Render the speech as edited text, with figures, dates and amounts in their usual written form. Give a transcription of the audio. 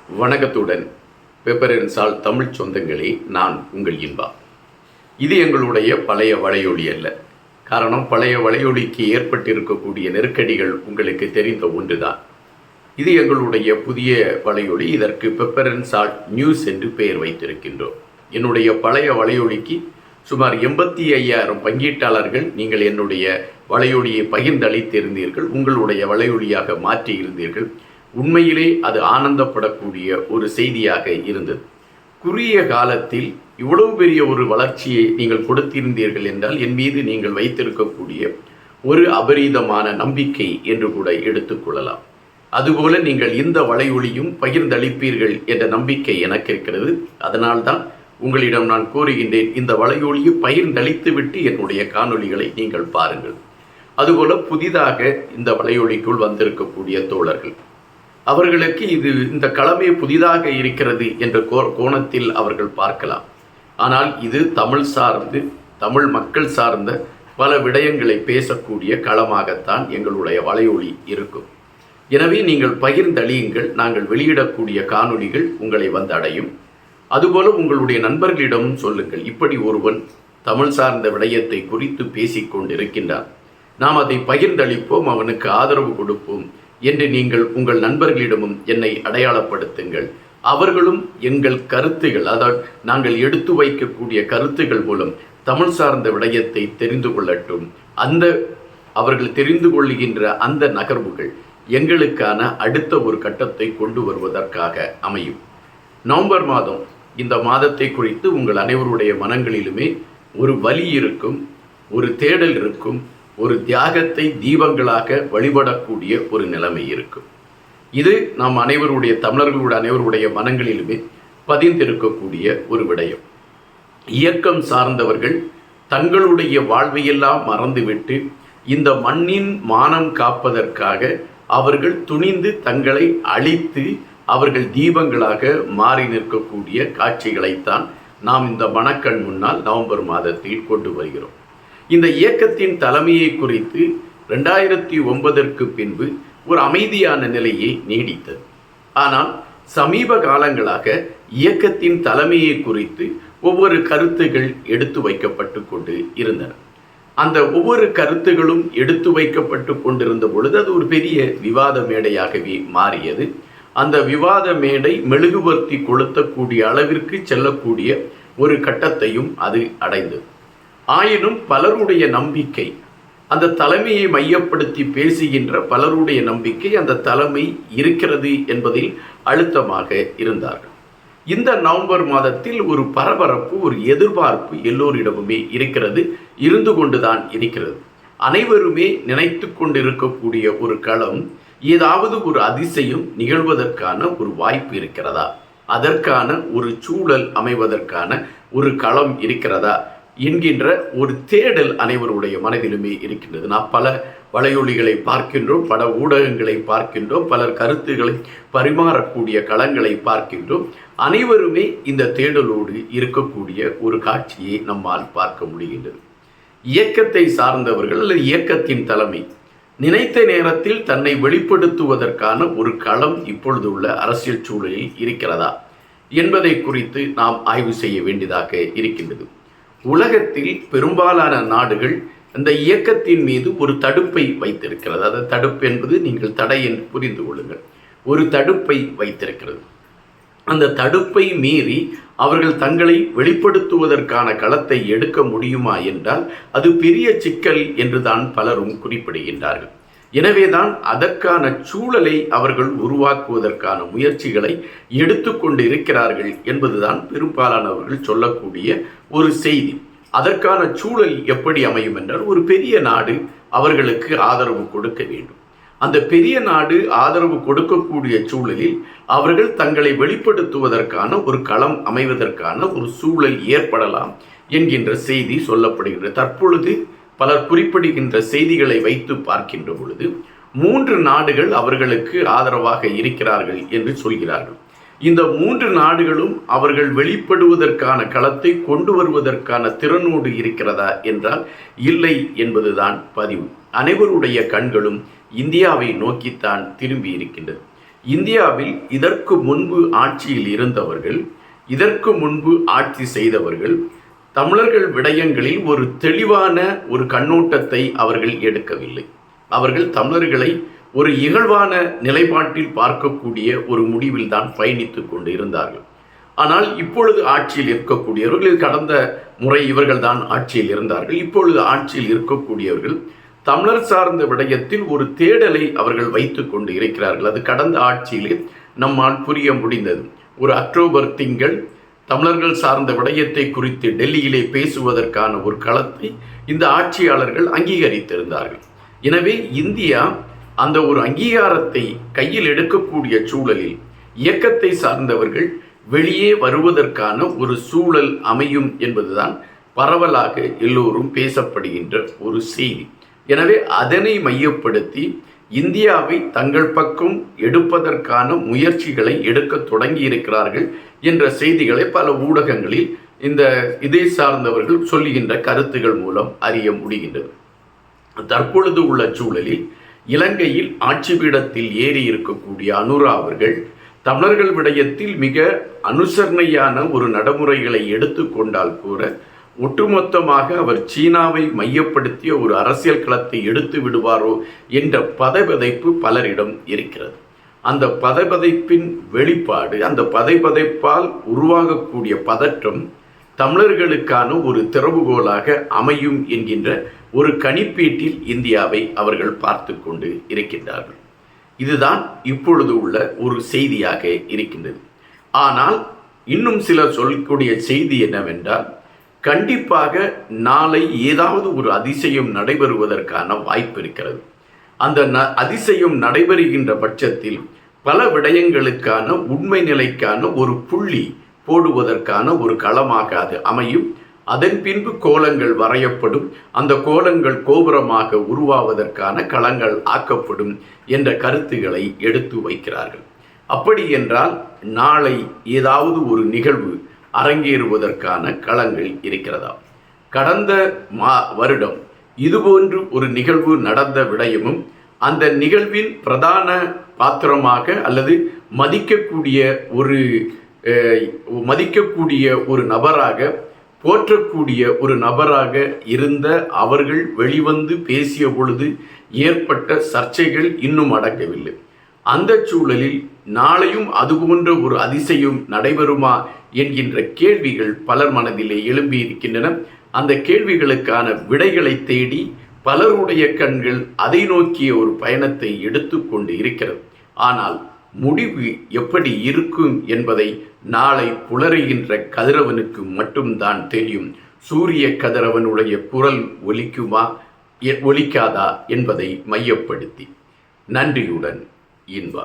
வணக்கத்துடன் பெப்பரன்ஸால் தமிழ் சொந்தங்களே, நான் உங்கள் இன்பா. இது எங்களுடைய பழைய வலையொலி அல்ல. காரணம், பழைய வலையொலிக்கு ஏற்பட்டிருக்கக்கூடிய நெருக்கடிகள் உங்களுக்கு தெரிந்த ஒன்றுதான். இது எங்களுடைய புதிய வலையொலி. இதற்கு பெப்பரன்ஸால் நியூஸ் என்று பெயர் வைத்திருக்கின்றோம். என்னுடைய பழைய வலையொலிக்கு சுமார் 85,000 பங்கீட்டாளர்கள் நீங்கள் என்னுடைய வலையொலியை பகிர்ந்தளித்திருந்தீர்கள், உங்களுடைய வலையொலியாக மாற்றியிருந்தீர்கள். உண்மையிலே அது ஆனந்தப்படக்கூடிய ஒரு செய்தியாக இருந்தது. குறுகிய காலத்தில் இவ்வளவு பெரிய ஒரு வளர்ச்சியை நீங்கள் கொடுத்திருந்தீர்கள் என்றால் என் மீது நீங்கள் வைத்திருக்கக்கூடிய ஒரு அபரீதமான நம்பிக்கை என்று கூட எடுத்துக்கொள்ளலாம். அதுபோல நீங்கள் இந்த வலையொலியும் பகிர்ந்தளிப்பீர்கள் என்ற நம்பிக்கை எனக்கு இருக்கிறது. அதனால்தான் உங்களிடம் நான் கூறுகின்றேன், இந்த வலையொலியை பகிர்ந்தளித்துவிட்டு என்னுடைய காணொளிகளை நீங்கள் பாருங்கள். அதுபோல புதிதாக இந்த வலையொலிக்குள் வந்திருக்கக்கூடிய தோழர்கள், அவர்களுக்கு இந்த களமே புதிதாக இருக்கிறது என்ற கோணத்தில் அவர்கள் பார்க்கலாம். ஆனால் இது தமிழ் சார்ந்து, தமிழ் மக்கள் சார்ந்த பல விடயங்களை பேசக்கூடிய களமாகத்தான் எங்களுடைய வலையொலி இருக்கும். எனவே நீங்கள் பகிர்ந்தளியுங்கள். நாங்கள் வெளியிடக்கூடிய காணொளிகள் உங்களை வந்தடையும். அதுபோல உங்களுடைய நண்பர்களிடமும் சொல்லுங்கள், இப்படி ஒருவன் தமிழ் சார்ந்த விடயத்தை குறித்து பேசிக்கொண்டிருக்கின்றான், நாம் அதை பகிர்ந்தளிப்போம், அவனுக்கு ஆதரவு கொடுப்போம் என்று நீங்கள் உங்கள் நண்பர்களிடமும் என்னை அடையாளப்படுத்துங்கள். அவர்களும் எங்கள் கருத்துகள், அதாவது நாங்கள் எடுத்து வைக்கக்கூடிய கருத்துகள் மூலம் தமிழ் சார்ந்த விடயத்தை தெரிந்து கொள்ளட்டும். அவர்கள் தெரிந்து கொள்கின்ற அந்த நகர்வுகள் எங்களுக்கான அடுத்த ஒரு கட்டத்தை கொண்டு வருவதற்காக அமையும். நவம்பர் மாதம், இந்த மாதத்தை குறித்து உங்கள் அனைவருடைய மனங்களிலுமே ஒரு வலி இருக்கும், ஒரு தேடல் இருக்கும், ஒரு தியாகத்தை தீபங்களாக வழிபடக்கூடிய ஒரு நிலைமை இருக்கும். இது நாம் அனைவருடைய, தமிழர்களுடைய அனைவருடைய மனங்களிலுமே பதிந்திருக்கக்கூடிய ஒரு விடயம். இயக்கம் சார்ந்தவர்கள் தங்களுடைய வாழ்வையெல்லாம் மறந்துவிட்டு இந்த மண்ணின் மானம் காப்பதற்காக அவர்கள் துணிந்து தங்களை அழித்து அவர்கள் தீபங்களாக மாறி நிற்கக்கூடிய காட்சிகளைத்தான் நாம் இந்த மனக்கண் முன்னால் நவம்பர் மாதத்தில் கொண்டு வருகிறோம். இந்த இயக்கத்தின் தலைமையை குறித்து 2009 பின்பு ஒரு அமைதியான நிலையை நீடித்தது. ஆனால் சமீப காலங்களாக இயக்கத்தின் தலைமையை குறித்து ஒவ்வொரு கருத்துகள் எடுத்து வைக்கப்பட்டு கொண்டு இருந்தன. அந்த ஒவ்வொரு கருத்துகளும் எடுத்து வைக்கப்பட்டு கொண்டிருந்த பொழுது அது ஒரு பெரிய விவாத மேடையாகவே மாறியது. அந்த விவாத மேடை மெழுகுவர்த்தி கொளுத்தக்கூடிய அளவிற்கு செல்லக்கூடிய ஒரு கட்டத்தையும் அது அடைந்தது. ஆயினும் பலருடைய நம்பிக்கை, அந்த தலைமையை மையப்படுத்தி பேசுகின்ற பலருடைய நம்பிக்கை அந்த தலைமை இருக்கிறது என்பதில் அழுத்தமாக இருந்தார்கள். இந்த நவம்பர் மாதத்தில் ஒரு பரபரப்பு, ஒரு எதிர்பார்ப்பு எல்லோரிடமுமே இருக்கிறது, இருந்து கொண்டுதான் இருக்கிறது. அனைவருமே நினைத்து கொண்டிருக்கக்கூடிய ஒரு களம், ஏதாவது ஒரு அதிசயம் நிகழ்வதற்கான ஒரு வாய்ப்பு இருக்கிறதா, அதற்கான ஒரு சூழல் அமைவதற்கான ஒரு களம் இருக்கிறதா என்கின்ற ஒரு தேடல் அனைவருடைய மனதிலுமே இருக்கின்றது. நாம் பல வலையொலிகளை பார்க்கின்றோம், பல ஊடகங்களை பார்க்கின்றோம், பலர் கருத்துக்களை பரிமாறக்கூடிய களங்களை பார்க்கின்றோம். அனைவருமே இந்த தேடலோடு இருக்கக்கூடிய ஒரு காட்சியை நம்மால் பார்க்க முடிகின்றது. இயக்கத்தை சார்ந்தவர்கள் அல்லது இயக்கத்தின் தலைமை நினைத்த நேரத்தில் தன்னை வெளிப்படுத்துவதற்கான ஒரு களம் இப்பொழுது உள்ள அரசியல் சூழலில் இருக்கிறதா என்பதை குறித்து நாம் ஆய்வு செய்ய வேண்டியதாக இருக்கின்றது. உலகத்தில் பெரும்பாலான நாடுகள் அந்த இயக்கத்தின் மீது ஒரு தடுப்பை வைத்திருக்கிறது. அந்த தடுப்பு என்பது நீங்கள் தடை என்று புரிந்து கொள்ளுங்கள். ஒரு தடுப்பை வைத்திருக்கிறது. அந்த தடுப்பை மீறி அவர்கள் தங்களை வெளிப்படுத்துவதற்கான களத்தை எடுக்க முடியுமா என்றால் அது பெரிய சிக்கல் என்றுதான் பலரும் குறிப்பிடுகின்றார்கள். எனவேதான் அதற்கான சூழலை அவர்கள் உருவாக்குவதற்கான முயற்சிகளை எடுத்துக்கொண்டு இருக்கிறார்கள் என்பதுதான் பெரும்பாலானவர்கள் சொல்லக்கூடிய ஒரு செய்தி. அதற்கான சூழல் எப்படி அமையும் என்றால், ஒரு பெரிய நாடு அவர்களுக்கு ஆதரவு கொடுக்க வேண்டும். அந்த பெரிய நாடு ஆதரவு கொடுக்கக்கூடிய சூழலில் அவர்கள் தங்களை வெளிப்படுத்துவதற்கான ஒரு களம் அமைவதற்கான ஒரு சூழல் ஏற்படலாம் என்கின்ற செய்தி சொல்லப்படுகிறது. தற்பொழுது பலர் குறிப்பிடுகின்ற செய்திகளை வைத்து பார்க்கின்ற பொழுது 3 நாடுகள் அவர்களுக்கு ஆதரவாக இருக்கிறார்கள் என்று சொல்கிறார்கள். இந்த 3 நாடுகளும் அவர்கள் வெளிப்படுவதற்கான களத்தை கொண்டு வருவதற்கான திறனோடு இருக்கிறதா என்றால் இல்லை என்பதுதான் பதிவு. அனைவருடைய கண்களும் இந்தியாவை நோக்கித்தான் திரும்பி இருக்கின்றது. இந்தியாவில் இதற்கு முன்பு ஆட்சியில் இருந்தவர்கள், இதற்கு முன்பு ஆட்சி செய்தவர்கள் தமிழர்கள் விடயங்களில் ஒரு தெளிவான ஒரு கண்ணோட்டத்தை அவர்கள் எடுக்கவில்லை. அவர்கள் தமிழர்களை ஒரு இகழ்வான நிலைப்பாட்டில் பார்க்கக்கூடிய ஒரு முடிவில் தான் பயணித்துக் கொண்டு இருந்தார்கள். ஆனால் இப்பொழுது ஆட்சியில் இருக்கக்கூடியவர்கள், கடந்த முறை இவர்கள் தான் ஆட்சியில் இருந்தார்கள், இப்பொழுது ஆட்சியில் இருக்கக்கூடியவர்கள் தமிழர் சார்ந்த விடயத்தில் ஒரு தேடலை அவர்கள் வைத்துக் கொண்டு இருக்கிறார்கள். அது கடந்த ஆட்சியிலே நம்மால் புரிய முடிந்தது. ஒரு அக்டோபர் திங்கள் தமிழர்கள் சார்ந்த விடயத்தை குறித்து டெல்லியிலே பேசுவதற்கான ஒரு களத்தை இந்த ஆட்சியாளர்கள் அங்கீகரித்திருந்தார்கள். எனவே இந்தியா அந்த ஒரு அங்கீகாரத்தை கையில் எடுக்கக்கூடிய சூழலில் இயக்கத்தை சார்ந்தவர்கள் வெளியே வருவதற்கான ஒரு சூழல் அமையும் என்பதுதான் பரவலாக எல்லோரும் பேசப்படுகின்ற ஒரு செய்தி. எனவே அதனை மையப்படுத்தி இந்தியாவை தங்கள் பக்கம் எடுப்பதற்கான முயற்சிகளை எடுக்க தொடங்கி இருக்கிறார்கள் என்ற செய்திகளை பல ஊடகங்களில் இதை சார்ந்தவர்கள் சொல்லுகின்ற கருத்துகள் மூலம் அறிய முடிகின்றது. தற்பொழுது உள்ள சூழலில் இலங்கையில் ஆட்சி பீடத்தில் ஏறி இருக்கக்கூடிய அனுரா அவர்கள் தமிழர்கள் விடயத்தில் மிக அனுசரணையான ஒரு நடைமுறைகளை எடுத்துக்கொண்டால் கூட ஒட்டுமொத்தமாக அவர் சீனாவை மையப்படுத்திய ஒரு அரசியல் களத்தை எடுத்து விடுவாரோ என்ற பதைபதைப்பு பலரிடம் இருக்கிறது. அந்த பதைபதைப்பின் வெளிப்பாடு, அந்த பதைபதைப்பால் உருவாகக்கூடிய பதற்றம் தமிழர்களுக்கான ஒரு திறவுகோலாக அமையும் என்கின்ற ஒரு கணிப்பீட்டில் இந்தியாவை அவர்கள் பார்த்து கொண்டு இருக்கின்றார்கள். இதுதான் இப்பொழுது உள்ள ஒரு செய்தியாக இருக்கின்றது. ஆனால் இன்னும் சிலர் சொல்லக்கூடிய செய்தி என்னவென்றால், கண்டிப்பாக நாளை ஏதாவது ஒரு அதிசயம் நடைபெறுவதற்கான வாய்ப்பு இருக்கிறது. அந்த அதிசயம் நடைபெறுகின்ற பட்சத்தில் பல விடயங்களுக்கான உண்மை நிலைக்கான ஒரு புள்ளி போடுவதற்கான ஒரு களமாக அது அமையும். அதன் பின்பு கோலங்கள் வரையப்படும், அந்த கோலங்கள் கோபுரமாக உருவாவதற்கான களங்கள் ஆக்கப்படும் என்ற கருத்துக்களை எடுத்து வைக்கிறார்கள். அப்படி என்றால் நாளை ஏதாவது ஒரு நிகழ்வு அரங்கேறுவதற்கான களங்கள் இருக்கிறதா? கடந்த வருடம் இதுபோன்று ஒரு நிகழ்வு நடந்த விடயமும் அந்த நிகழ்வின் பிரதான பாத்திரமாக அல்லது மதிக்கக்கூடிய ஒரு நபராக, போற்றக்கூடிய ஒரு நபராக இருந்த அவர்கள் வெளிவந்து பேசிய பொழுது ஏற்பட்ட சர்ச்சைகள் இன்னும் அடங்கவில்லை. அந்த சூழலில் நாளையும் அதுபோன்ற ஒரு அதிசயம் நடைபெறுமா என்கின்ற கேள்விகள் பலர் மனதிலே எழும்பி இருக்கின்றன. அந்த கேள்விகளுக்கான விடைகளை தேடி பலருடைய கண்கள் அதை நோக்கிய ஒரு பயணத்தை எடுத்துக்கொண்டு இருக்கிறது. ஆனால் முடிவு எப்படி இருக்கும் என்பதை நாளை புலருகின்ற கதிரவனுக்கு மட்டும்தான் தெரியும். சூரிய கதிரவனுடைய குரல் ஒலிக்குமா ஒலிக்காதா என்பதை மையப்படுத்தி. நன்றியுடன் இன்பா.